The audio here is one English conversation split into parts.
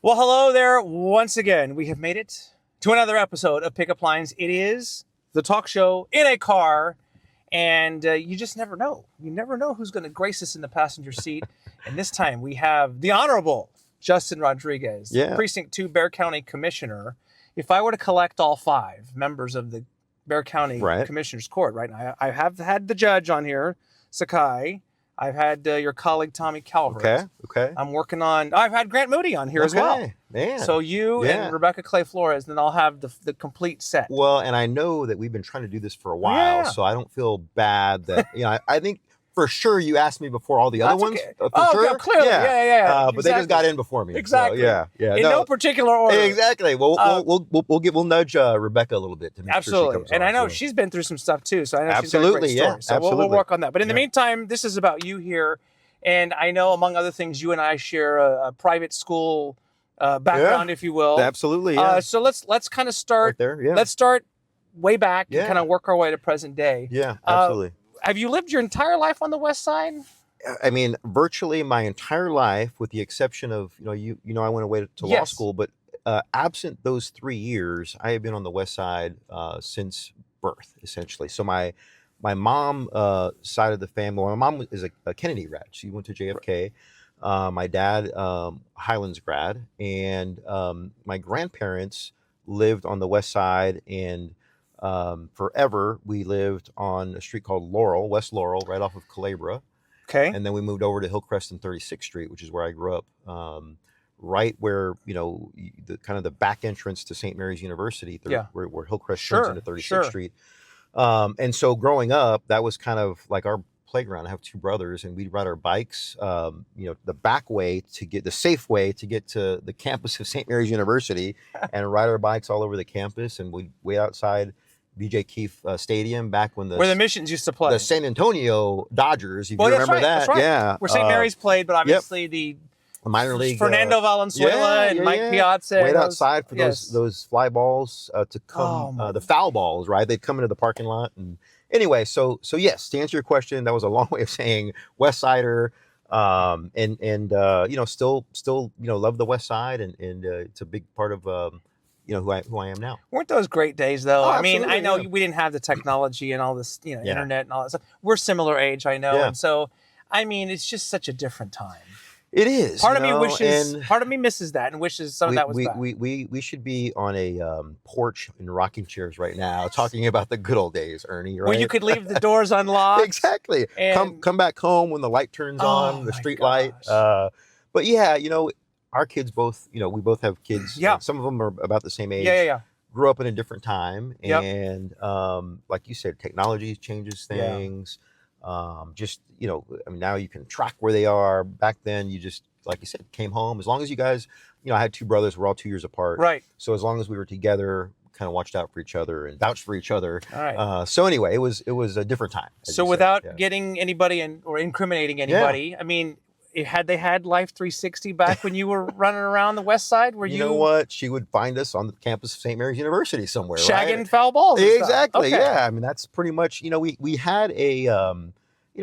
Well, hello there once again. We have made it to another episode of Pickup Lines. It is the talk show in a car, and you just never know. You never know who's going to grace us in the passenger seat. And this time we have the Honorable Justin Rodriguez, Precinct 2 Bexar County Commissioner. If I were to collect all 5 members of the Bexar County Commissioner's Court, right now, I have had the judge on here, Sakai. I've had your colleague, Tommy Calvert. Okay. I've had Grant Moody on here as well. Man. So you and Rebecca Clay Flores, then I'll have the complete set. Well, and I know that we've been trying to do this for a while, so I don't feel bad that, I think for sure you asked me before all the other ones. Okay. For sure. Yeah, clearly. Yeah. But they just got in before me. Exactly. So, In no particular order. Exactly. We'll nudge Rebecca a little bit to make sure she comes and on, I know she's been through some stuff too, so I know she's got a great story. So we'll work on that. But in the meantime, this is about you here. And I know, among other things, you and I share a private school background, if you will. Absolutely. Yeah. So let's kind of start right there. Yeah. Let's start way back and kind of work our way to present day. Yeah, absolutely. Have you lived your entire life on the West Side? I mean, virtually my entire life, with the exception of I went away to law school, but absent those 3 years, I have been on the West Side since birth, essentially. So my mom side of the family, my mom is a Kennedy grad. She went to JFK. My dad, Highlands grad, and my grandparents lived on the West Side, and forever we lived on a street called Laurel, West Laurel, right off of Culebra. Okay. And then we moved over to Hillcrest and 36th Street, which is where I grew up, right where the back entrance to St. Mary's University, where Hillcrest turns into 36th Street. And so growing up, that was kind of like our playground. I have 2 brothers, and we'd ride our bikes, the back way the safe way to get to the campus of St. Mary's University, and ride our bikes all over the campus. And we'd wait outside BJ Keefe Stadium back when where the Missions used to play. The San Antonio Dodgers, if you remember that. That's right. Yeah. Where St. Mary's played, but obviously the minor league Fernando Valenzuela and Mike Piazza. Wait outside for those fly balls to come, the foul balls, right? They'd come into the parking lot. And anyway, so yes, to answer your question, that was a long way of saying West Sider, still love the West Side, and it's a big part of who I am now. Weren't those great days though? Oh, I mean, I know we didn't have the technology and all this, internet and all that stuff. We're similar age, I know, and so I mean, it's just such a different time. It is. Part of me misses that and wishes some of that was back. We should be on a porch in rocking chairs right now, talking about the good old days, Ernie. Right? Where you could leave the doors unlocked. Exactly. And come back home when the light turns on, the street light. But yeah, our kids both, we both have kids. Yeah. Some of them are about the same age. Yeah. Grew up in a different time, and like you said, technology changes things. Now you can track where they are. Back then, you just, like you said, came home. As long as you guys, I had 2 brothers, we're all 2 years apart. Right. So as long as we were together, kind of watched out for each other and vouched for each other. All right. So anyway, it was a different time. So without getting anybody or incriminating anybody, I mean, had they had Life 360 back when you were running around the West Side? You know what? She would find us on the campus of St. Mary's University somewhere, shagging foul balls. Exactly. Okay. Yeah. I mean, that's pretty much. We had a.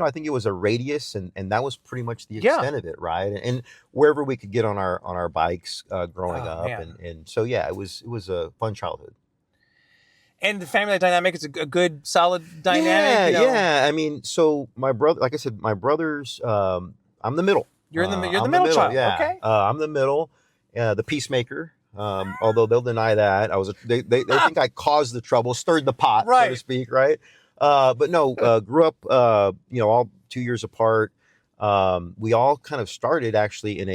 I think it was a radius, and that was pretty much the extent of it, right? And wherever we could get on our bikes growing up, and so it was a fun childhood. And the family dynamic is a good, solid dynamic. Yeah. I mean, so my brother, like I said, my brothers. I'm the middle. You're the middle child. Yeah. Okay. I'm the middle, the peacemaker. Although they'll deny that. They think I caused the trouble, stirred the pot, so to speak, right? But no, grew up, all 2 years apart. We all kind of started actually in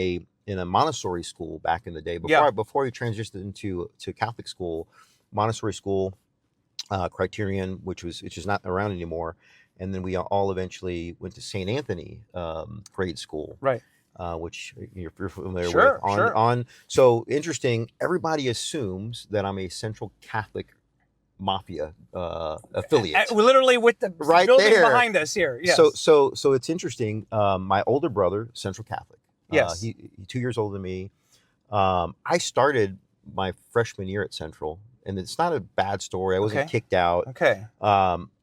a Montessori school back in the day before we transitioned into Catholic school, Montessori school, Criterion, which is not around anymore. And then we all eventually went to St. Anthony grade school, right? Which you're familiar with. So interesting. Everybody assumes that I'm a Central Catholic Mafia affiliate. Literally with the building there behind us here. Yes. So it's interesting. My older brother, Central Catholic. Yes. He's 2 years older than me. I started my freshman year at Central, and it's not a bad story. I wasn't kicked out. Okay.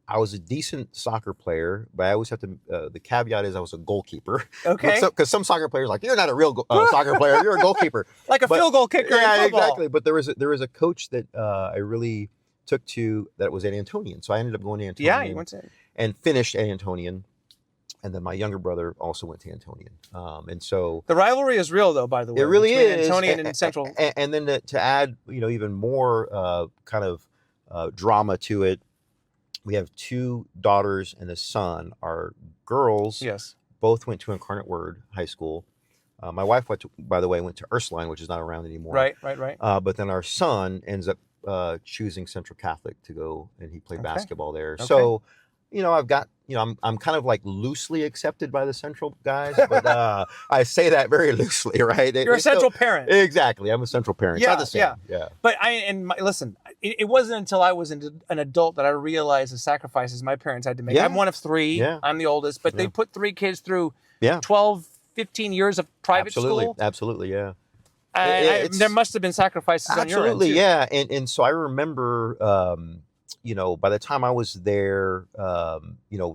I was a decent soccer player, but I always have to. The caveat is I was a goalkeeper. Okay. Because some soccer players are like, you're not a real soccer player, you're a goalkeeper. Like a field goal kicker in Yeah, football. exactly. But there was a coach that I really took to that was at Antonian, so I ended up going to Antonian. Yeah, you went to. And finished at Antonian. And then my younger brother also went to Antonian. And so The rivalry is real, though, by the way. it really between is. Antonian and Central. And then to add, even more kind of drama to it, we have 2 daughters and a son. Our girls Yes. both went to Incarnate Word High School. My wife, by the way, went to Ursuline, which is not around anymore. Right. But then our son ends up choosing Central Catholic to go, and he played basketball there. Okay. So, I've got, I'm kind of like loosely accepted by the Central guys, but I say that very loosely, right? You're a Central parent. Exactly. I'm a Central parent. It's not the same. Yeah. But listen, it wasn't until I was an adult that I realized the sacrifices my parents had to make. Yeah. I'm one of 3. Yeah. I'm the oldest, but they Yeah. put 3 kids through Yeah. 12, 15 years of private school. Absolutely. Yeah. And there must have been sacrifices on your end, Absolutely, too. yeah. And so I remember, by the time I was there,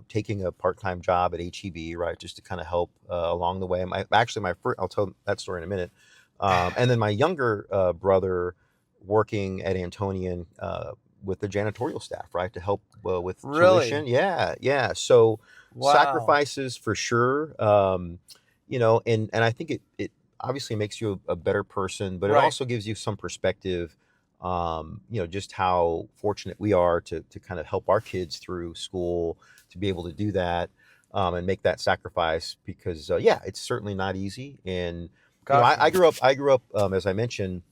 taking a part-time job at HEB, right, just to kind of help along the way. I'll tell that story in a minute. And then my younger brother working at Antonian with the janitorial staff, right, to help with tuition. Yeah. So sacrifices for sure. And I think it obviously makes you a better person, but it also gives you some perspective, just how fortunate we are to kind of help our kids through school, to be able to do that and make that sacrifice, because it's certainly not easy. And I grew up as I mentioned,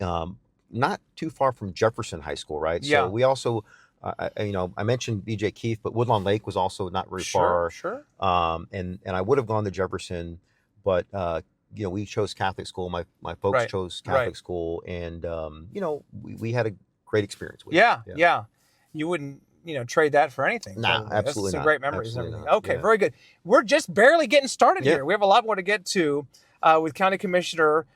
not too far from Jefferson High School, right? Yeah. So we also I mentioned BJ Keith, but Woodlawn Lake was also not very far. Sure. And I would have gone to Jefferson, but we chose Catholic school. My folks chose Catholic school, and we had a great experience with it. Yeah. You wouldn't trade that for anything. No, absolutely That's not. some great memories and Absolutely everything. not. Okay, Yeah. very good. We're just barely getting started here. We have a lot more to get to with County Commissioner,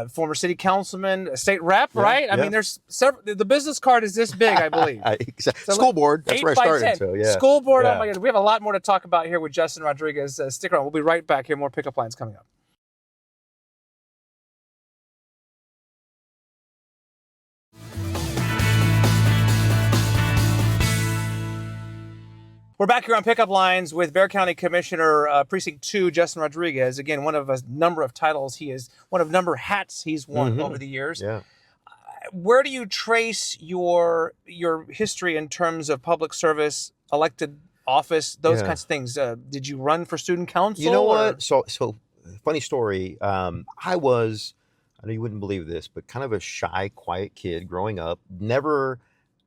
former city councilman, state rep, right? I mean, there's several. The business card is this big, I believe. So school board. That's where I started. 10. So yeah. School board. Yeah. Oh my God, we have a lot more to talk about here with Justin Rodriguez. Stick around. We'll be right back here. More pickup lines coming up. We're back here on Pickup Lines with Bexar County Commissioner, Precinct 2, Justin Rodriguez. Again, one of a number of titles one of number of hats he's worn over the years. Yeah. Where do you trace your history in terms of public service, elected office, those kinds of things? Did you run for student council? You know what? So funny story. I know you wouldn't believe this, but kind of a shy, quiet kid growing up. Never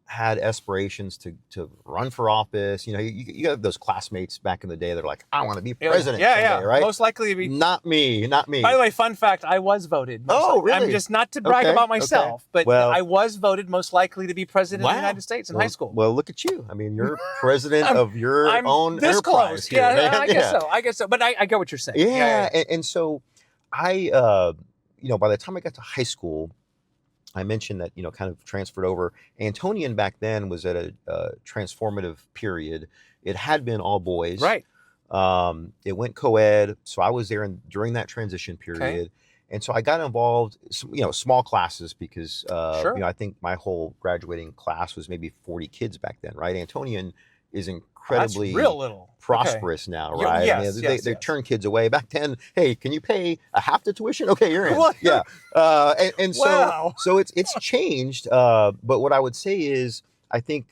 had aspirations to run for office. You have those classmates back in the day that are like, I want to be president someday, right? Most likely to be. Not me. By the way, fun fact, I was voted. Really? I'm just not to brag about myself, but I was voted most likely to be president of the United States in high school. Well, look at you. I mean, you're president of your own this enterprise close. here, man. I guess so. But I get what you're saying. Yeah. And so I, by the time I got to high school, I mentioned that, kind of transferred over. Antonian back then was at a transformative period. It had been all boys. Right. It went co-ed. So I was there during that transition period. Okay. And so I got involved, small classes because, Sure. I think my whole graduating class was maybe 40 kids back then, right? Antonian is incredibly That's real little. prosperous now, right? Yes, They turn kids away. Back then, hey, can you pay a half the tuition? Okay, you're in. What? Yeah. And so, Wow. so it's changed. But what I would say is, I think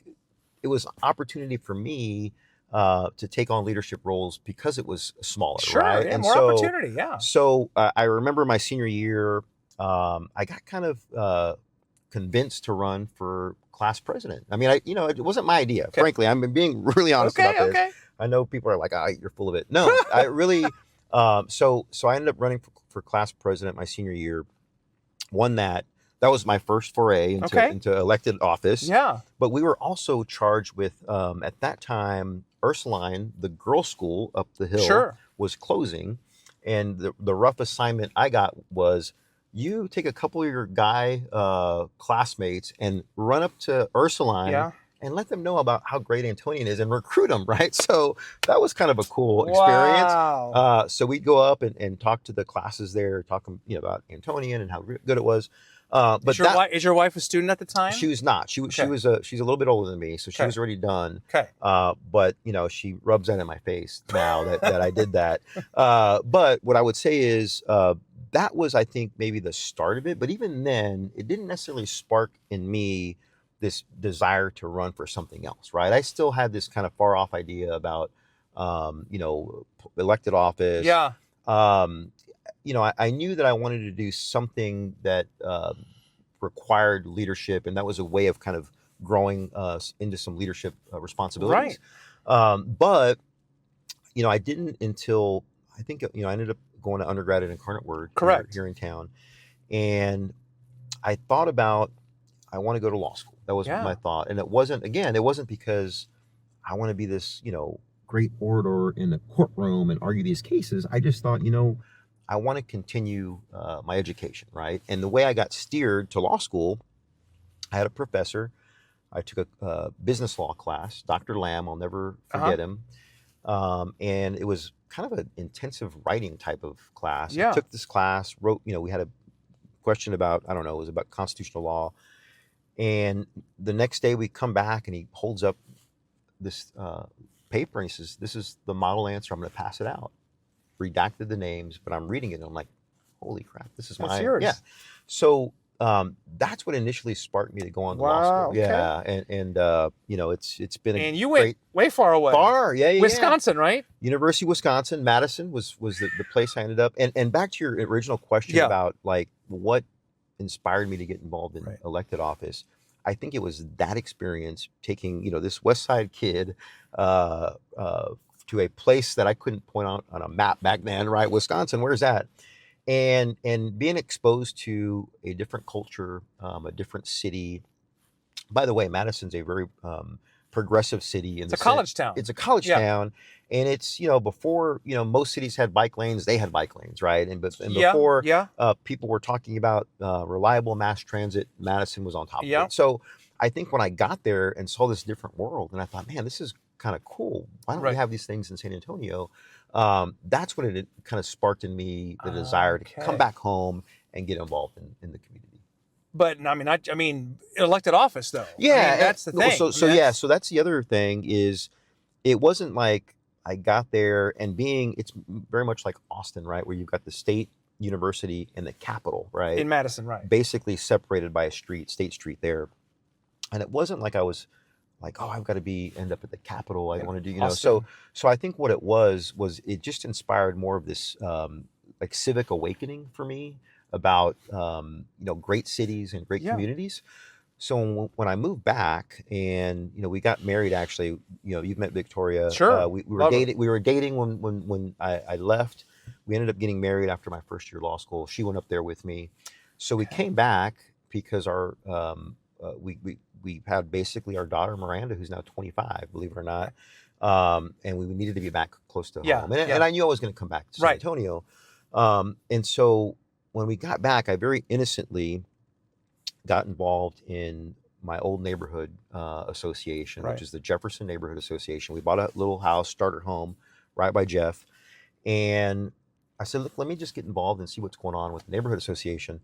it was opportunity for me to take on leadership roles because it was smaller, Sure, right? yeah, And more so, opportunity, yeah. So I remember my senior year, I got kind of convinced to run for class president. I mean, it wasn't my idea. Okay. Frankly, I'm being really honest about this. Okay. I know people are like, you're full of it. No, I really, so I ended up running for class president my senior year, won that. That was my first foray into elected office. Yeah. But we were also charged with, at that time, Ursuline, the girls' school up the hill, was closing. And the rough assignment I got was, you take a couple of your guy classmates and run up to Ursuline and let them know about how great Antonian is and recruit them, right? So that was kind of a cool experience. Wow. So we'd go up and talk to the classes there, talk about Antonian and how good it was. But Is your wife a student at the time? she was not. She's a little bit older than me, so she was already done. Okay. But she rubs that in my face now that I did that. But what I would say is that was, I think, maybe the start of it. But even then, it didn't necessarily spark in me this desire to run for something else, right? I still had this kind of far off idea about elected office. Yeah. I knew that I wanted to do something that required leadership, and that was a way of kind of growing into some leadership responsibilities. Right. But I didn't until I think I ended up going to undergrad at Incarnate Word here in town, and I thought about I want to go to law school. That was my thought, and it wasn't because I want to be this great orator in the courtroom and argue these cases. I just thought I want to continue my education, right? And the way I got steered to law school, I had a professor. I took a business law class, Dr. Lamb. I'll never forget him. And it was kind of an intensive writing type of class. I took this class, wrote, we had a question about, I don't know, it was about constitutional law. And the next day we come back and he holds up this paper and he says, "This is the model answer. I'm going to pass it out." Redacted the names, but I'm reading it and I'm like, holy crap, this is yours. Yeah. So that's what initially sparked me to go on to law school. Okay. Yeah. And it's been and you went way far away. Wisconsin, right? University of Wisconsin, Madison was the place I ended up. And back to your original question about like what inspired me to get involved in elected office. I think it was that experience taking, this West Side kid to a place that I couldn't point out on a map back then, right? Wisconsin, where's that? And being exposed to a different culture, a different city. By the way, Madison's a very progressive city. It's a college town. It's a college town. And it's, before, most cities had bike lanes, they had bike lanes, right? And before people were talking about reliable mass transit, Madison was on top of it. So I think when I got there and saw this different world, and I thought, man, this is kind of cool. Why don't we have these things in San Antonio? That's when it kind of sparked in me the desire to come back home and get involved in the community. But I mean, elected office though. Yeah, that's the thing. So that's the other thing is, it wasn't like I got there and it's very much like Austin, right, where you've got the state university and the Capitol, right, in Madison, right, basically separated by a street, State Street there, and it wasn't like I was like, oh, I've got to end up at the Capitol. I want to do, So I think what it was it just inspired more of this like civic awakening for me about great cities and great communities. So when I moved back and we got married, actually, you've met Victoria. Sure. We were dating. We were dating when I left. We ended up getting married after my first year of law school. She went up there with me. So we came back because our we had basically our daughter Miranda, who's now 25, believe it or not, and we needed to be back close to home. And I knew I was going to come back to San Antonio. And so when we got back, I very innocently got involved in my old neighborhood association, which is the Jefferson Neighborhood Association. We bought a little house, starter home, right by Jeff. And I said, look, let me just get involved and see what's going on with the neighborhood association.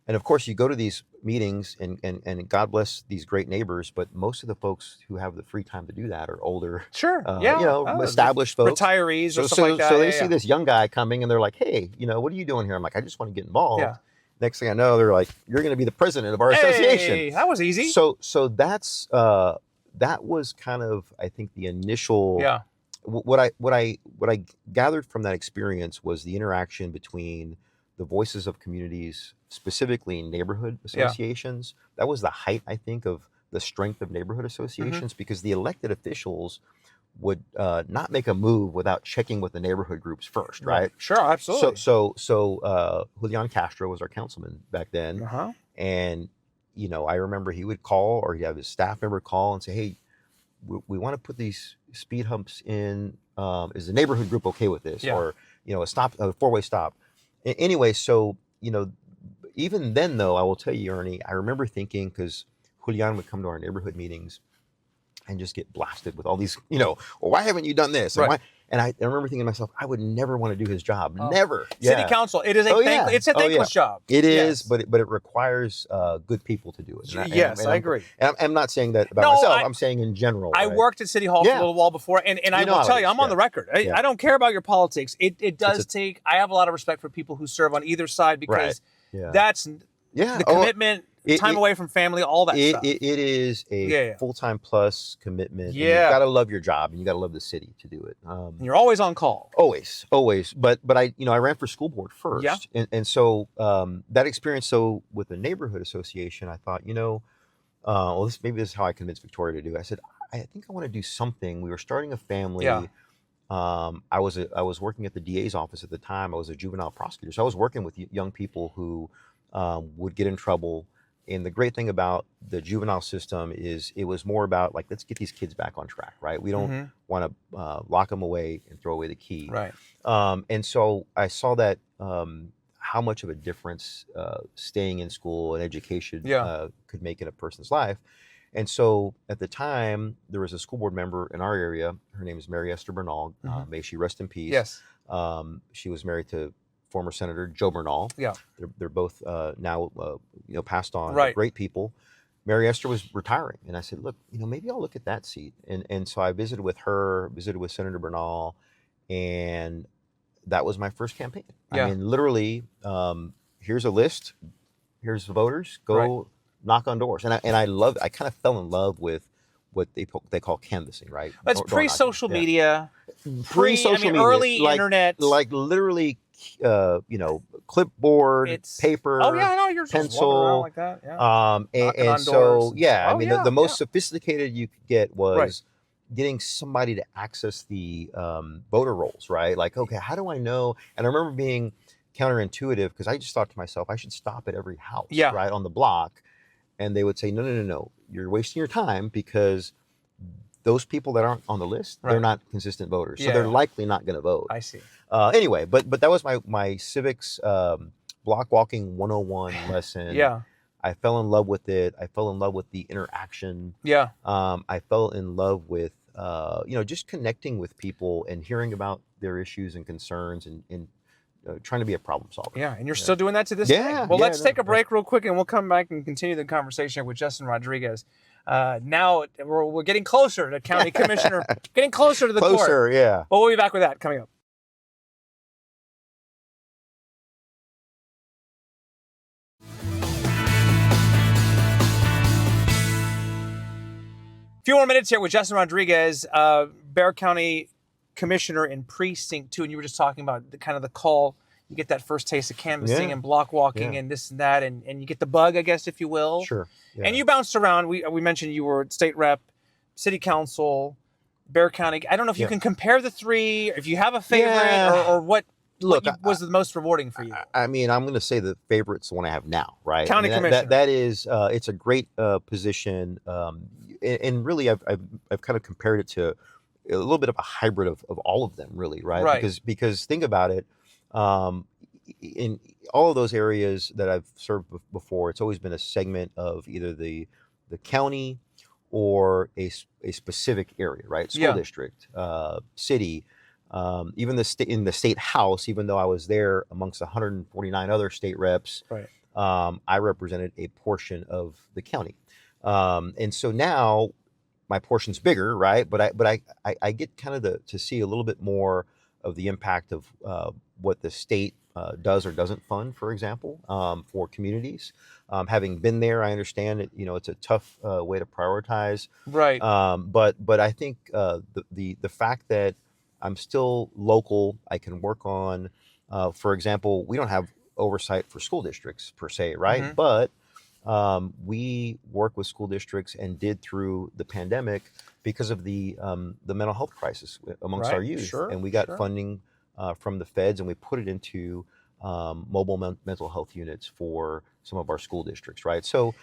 And of course, you go to these meetings and God bless these great neighbors, but most of the folks who have the free time to do that are older, established folks. Retirees or something like that. So they see this young guy coming and they're like, hey, what are you doing here? I'm like, I just want to get involved. Yeah. Next thing I know, they're like, you're going to be the president of our association. That was easy. So that's that was kind of, I think, the initial. Yeah. What I gathered from that experience was the interaction between the voices of communities, specifically neighborhood associations. That was the height, I think, of the strength of neighborhood associations, because the elected officials would not make a move without checking with the neighborhood groups first, right? Sure, absolutely. So Julian Castro was our councilman back then, and I remember he would call, or he'd have his staff member call and say, "Hey, we want to put these speed humps in. Is the neighborhood group okay with this?" Or a four-way stop. Anyway, so even then, though, I will tell you, Ernie, I remember thinking, because Julian would come to our neighborhood meetings, and just get blasted with all these, well, why haven't you done this? And Right. why? And I remember thinking to myself, I would never want to do his job. Oh. Never. City Yeah. council. It is it's a thankless job. It is, Yes. but it requires good people to do it. Yes, I agree. And I'm not saying that about myself. I'm saying in general. I worked at City Hall for a little while before, and I will tell you, I'm on the record. I don't care about your politics. It does take. I have a lot of respect for people who serve on either side because that's the commitment. Time away from family, all that stuff. It is a full-time plus commitment. Yeah. You got to love your job, and you got to love the city to do it. You're always on call. Always. But I ran for school board first. Yeah. And so that experience, with the neighborhood association, I thought, maybe this is how I convinced Victoria to do it. I said, I think I want to do something. We were starting a family. Yeah. I was working at the DA's office at the time. I was a juvenile prosecutor. So I was working with young people who would get in trouble. And the great thing about the juvenile system is it was more about like, let's get these kids back on track, right? We don't want to lock them away and throw away the key. Right. And so I saw that how much of a difference staying in school and education could make in a person's life. And so at the time, there was a school board member in our area. Her name is Mary Esther Bernal. May she rest in peace. Yes. She was married to former Senator Joe Bernal. Yeah. They're both now passed on. Right. Great people. Mary Esther was retiring, and I said, look, maybe I'll look at that seat. And so I visited with her, visited with Senator Bernal, and that was my first campaign. Yeah. I mean, literally, here's a list, here's the voters, go knock on doors. And I kind of fell in love with what they call canvassing, right? That's pre-social media, pre-social media, early internet, like literally, clipboard, paper. Oh yeah, I know, you're pencil, just walking around like that. Yeah. And so the most sophisticated you could get was getting somebody to access the voter rolls, right? Like, okay, how do I know? And I remember being counterintuitive because I just thought to myself, I should stop at every house, right, on the block. And they would say, no, you're wasting your time because those people that aren't on the list, they're not consistent voters. So they're likely not going to vote. I see. Anyway, but that was my civics block walking 101 lesson. Yeah. I fell in love with it. I fell in love with the interaction. Yeah. I fell in love with, just connecting with people and hearing about their issues and concerns and trying to be a problem solver. Yeah, and you're still doing that to this day. Well, let's take a break real quick, and we'll come back and continue the conversation with Justin Rodriguez. Now we're getting closer to county commissioner, getting closer to the court. Closer, yeah. But we'll be back with that coming up. A few more minutes here with Justin Rodriguez, Bexar County Commissioner in Precinct 2, and you were just talking about the call. You get that first taste of canvassing and block walking and this and that, and you get the bug, I guess, if you will. Sure. Yeah. And you bounced around. We mentioned you were state rep, city council, Bexar County. I don't know if you can compare the three, if you have a favorite, or what. Look, what was the most rewarding for you? I mean, I'm going to say the favorite's the one I have now, right? County commissioner. That is, it's a great position, and really, I've kind of compared it to a little bit of a hybrid of all of them, really, right? Right. Because think about it, in all of those areas that I've served before, it's always been a segment of either the county or a specific area, right? School district, city. Even in the state house, even though I was there amongst 149 other state reps, I represented a portion of the county. And so now my portion's bigger, right? But I get kind of to see a little bit more of the impact of what the state does or doesn't fund, for example, for communities. Having been there, I understand it. It's a tough way to prioritize. Right. But I think the fact that I'm still local, I can work on, for example, we don't have oversight for school districts per se, right? Mm-hmm. But we work with school districts and did through the pandemic because of the mental health crisis amongst our youth. Sure, and we got funding from the feds, and we put it into mobile mental health units for some of our school districts, right? So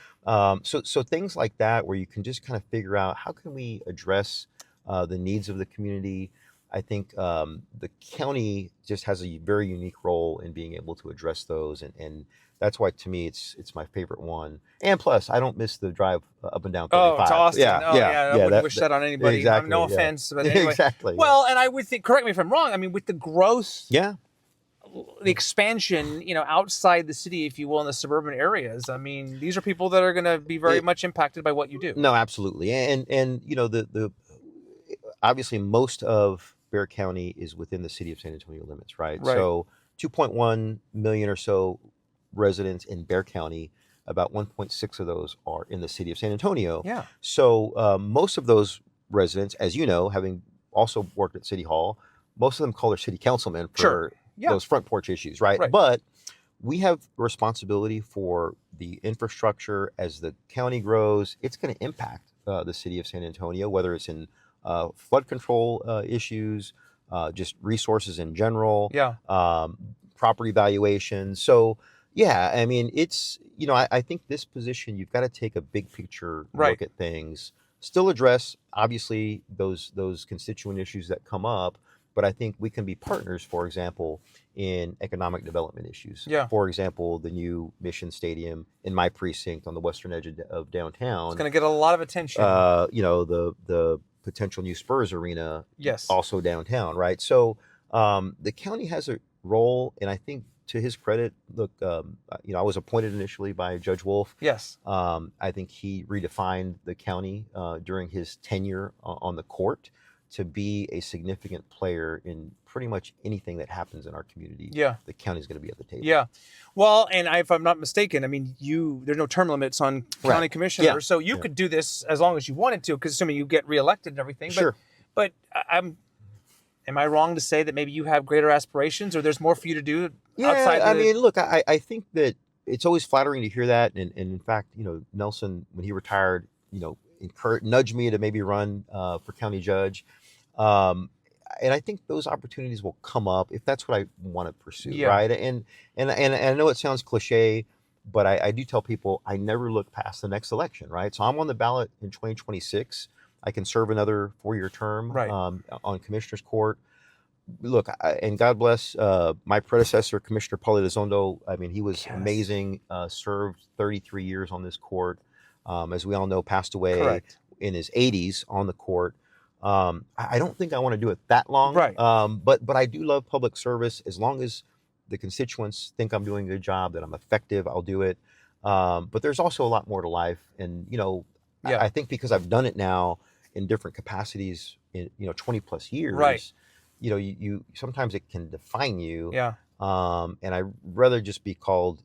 things like that, where you can just kind of figure out how can we address the needs of the community. I think the county just has a very unique role in being able to address those, and that's why to me it's my favorite one. And plus, I don't miss the drive up and down Oh, to 35. Austin. Yeah, Oh, yeah, yeah. I yeah. wouldn't wish that on anybody. No Exactly. Yeah, offense, but anyway. exactly. Yeah. Well, and I would think, correct me if I'm wrong. I mean, with the growth, Yeah. the expansion, outside the city, if you will, in the suburban areas. I mean, these are people that are going to be very much impacted by what you do. No, absolutely. And the obviously most of Bexar County is within the city of San Antonio limits, right? Right. So 2.1 million or so residents in Bexar County, about 1.6 of those are in the city of San Antonio. Yeah. So most of those residents, as you know, having also worked at City Hall, most of them call their city councilmen for Sure. Yeah. those front porch issues, right? Right. But we have responsibility for the infrastructure as the county grows. It's going to impact the city of San Antonio, whether it's in flood control issues, just resources in general, Yeah. property valuation. So, yeah, I mean, it's, I think this position, you've got to take a big picture Right. look at things, still address, obviously, those constituent issues that come up. But I think we can be partners, for example, in economic development issues. Yeah. For example, the new Mission Stadium in my precinct on the western edge of downtown. It's going to get a lot of attention. The potential new Spurs arena. Yes. Also downtown, right? So the county has a role, and I think to his credit, look, I was appointed initially by Judge Wolf. Yes. I think he redefined the county during his tenure on the court to be a significant player in pretty much anything that happens in our community. Yeah. The county's going to be at the table. Yeah. Well, and if I'm not mistaken, I mean, there's no term limits on county Right. commissioners, Yeah. so you could do this as long as you wanted to, because assuming you get reelected and everything. Sure. But am I wrong to say that maybe you have greater aspirations, or there's more for you to do outside? I mean, look, I think that it's always flattering to hear that, and in fact, Nelson, when he retired, nudged me to maybe run for county judge. And I think those opportunities will come up if that's what I want to pursue, Yeah. right? And I know it sounds cliche, but I do tell people I never look past the next election, right? So I'm on the ballot in 2026. I can serve another 4-year term Right. On Commissioner's Court. Look, and God bless my predecessor, Commissioner Pauly Elizondo. I mean, he was Yes. amazing, served 33 years on this court. As we all know, passed away Correct. in his 80s on the court. I don't think I want to do it that long. Right. But I do love public service. As long as the constituents think I'm doing a good job, that I'm effective, I'll do it. But there's also a lot more to life. And, Yeah. I think because I've done it now in different capacities in, 20 plus years, Right. you sometimes it can define you. Yeah. And I'd rather just be called,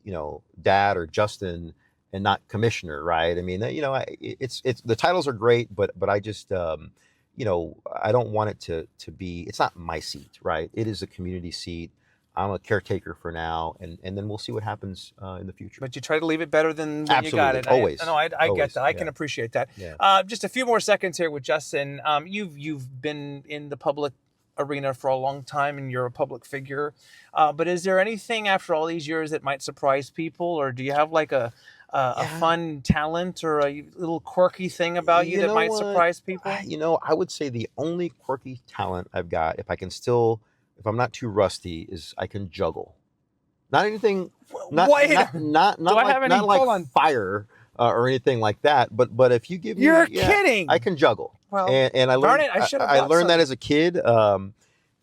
Dad or Justin and not Commissioner, right? I mean, it's the titles are great, but I just, I don't want it to be, it's not my seat, right? It is a community seat. I'm a caretaker for now, and then we'll see what happens in the future. But you try to leave it better than when you got Absolutely. it. Always. I get Always. that. I can Yeah. appreciate that. Yeah. Just a few more seconds here with Justin. You've been in the public arena for a long time, and you're a public figure. But is there anything after all these years that might surprise people, or do you have like a fun talent or a little quirky thing about you that might surprise people? I would say the only quirky talent I've got, if I'm not too rusty, is I can juggle. Not anything, not Wait, not do I have any? not like Hold on. fire or anything like that. But if you give me, You're kidding. I can juggle. Well, and I darn learned it, I should have I bought learned that some. as a kid.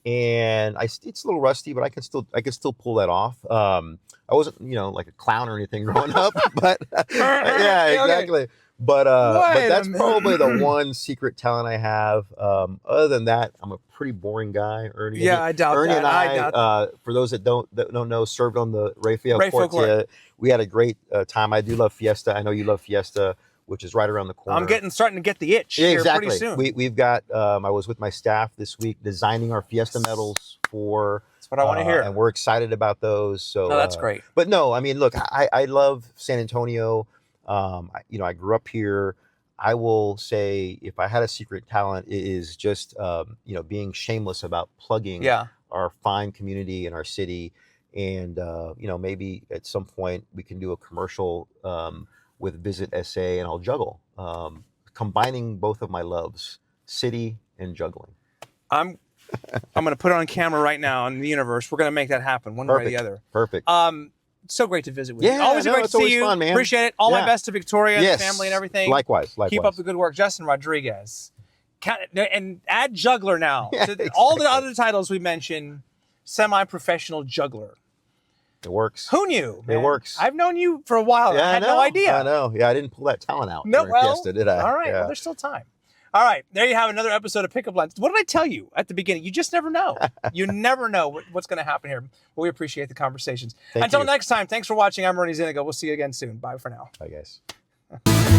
And it's a little rusty, but I can still pull that off. I wasn't like a clown or anything growing up, but yeah, Okay. exactly. But Wait that's a minute. probably the one secret talent I have. Other than that, I'm a pretty boring guy. Ernie, Yeah, I doubt Ernie that. and I doubt that. For those that don't know, served on the Raphael Raphael Court. Court. We had a great time. I do love Fiesta. I know you love Fiesta, which is right around the corner. I'm starting to get the itch Yeah, here exactly. pretty soon. We've got. I was with my staff this week designing our Fiesta medals for. That's what I want to hear. And we're excited about those. So No, that's great. But no, I mean, look, I love San Antonio. I grew up here. I will say, if I had a secret talent, it is just being shameless about plugging Yeah. our fine community and our city. And maybe at some point we can do a commercial with Visit SA, and I'll juggle, combining both of my loves, city and juggling. I'm I'm going to put it on camera right now in the universe. We're going to make that happen one way or the other. Perfect. So great to visit with you. Yeah, Always no, great to it's see always you. fun, man. Appreciate it. All my Yeah. best to Victoria and Yes. the family and everything. Likewise. Keep up the good work. Justin Rodriguez. And add juggler now. Yeah, To all the exactly. other titles we mentioned, semi-professional juggler. It works. Who knew? It man? works. I've known you for a while. Yeah, I had know. no idea. I know. Yeah, I didn't pull that talent out. No, during well, Fiesta, did I? all right. Yeah. Well, there's still time. All right. There you have another episode of Pickup Lines. What did I tell you at the beginning? You just never know. You never know what's going to happen here. Well, we appreciate the conversations. Thank Until you. next time, thanks for watching. I'm Ernie Zinigo. We'll see you again soon. Bye for now. Bye, guys.